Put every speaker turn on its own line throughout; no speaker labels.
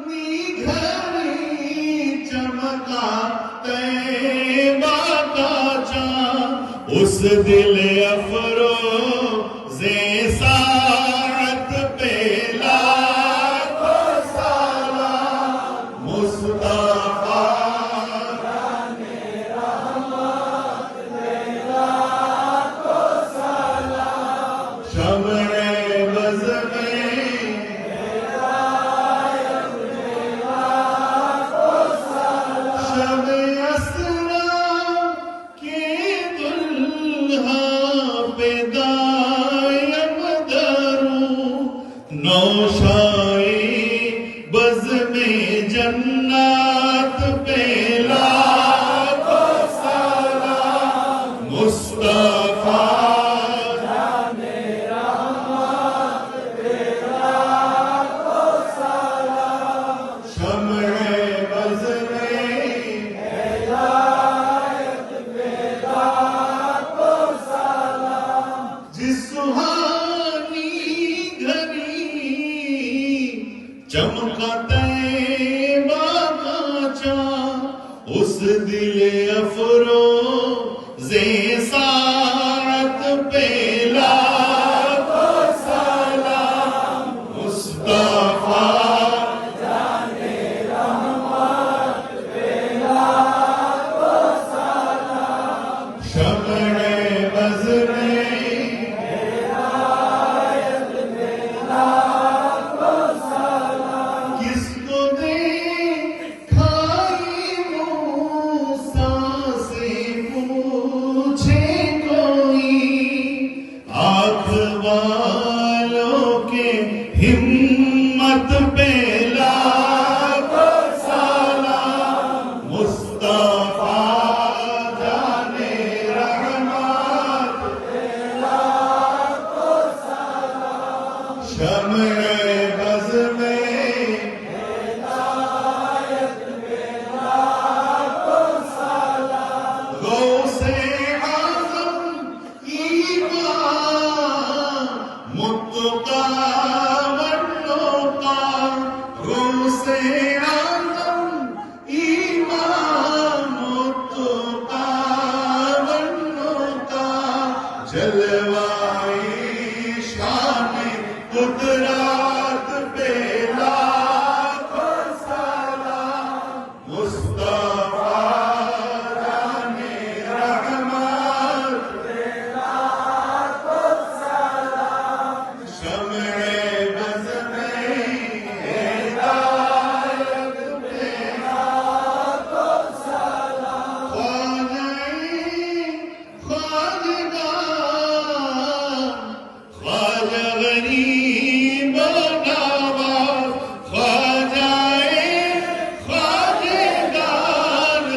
घड़ी चमका तैबा का चाँद उस दिल अफरोज़े साअत पे लाखों सलाम मुस्तफा शमए बज़ में शब असरा के दुल्हा पे दायम दरूं नौशाए बज़ में जन्नत पे लाखों सलाम मुस्तफा चमका तैबा का चाँद उस दिल अफरोज़े साअत पे लाखों सलाम मुस्तफा शमए बज़ में किसको देखाई मूसा से पूछे कोई आँख वालों के हिम्मत पे लाखों सलाम मुस्तफा जाने रहमत शमए बज़ में गौसे आज़म ईमान मुत्तक़ा वन्नुक़ा गौसे आज़म ईमान मुत्तक़ा वन्नुक़ा जलवाए शान कुदरत पे लाखों सलाम मुस्तफा जाने रहमत शमए बज़ में हिदायत पे लाखों सलाम ख्वाजा गरीब नवाज़ ख्वाजाए ख्वाजेदार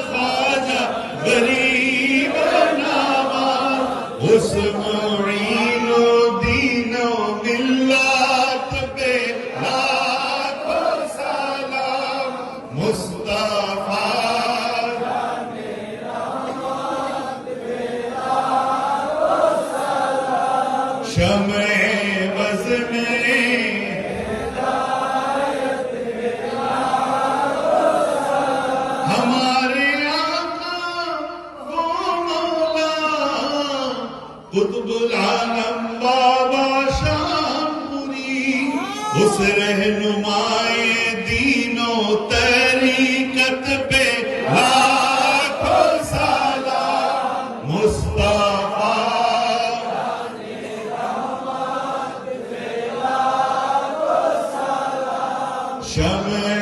ख्वाजा गरीब नवाज़ उस मुईनो दीनो मिल्लत पे लाखों सलाम मुस्तफा शमए बज़ में हमारे आका वो मौला कुतुबुल आलम बाबा शामपुरी उस रहनुमाए दीनो तरीकत पे लाखों सलाम मुस्तफा शमए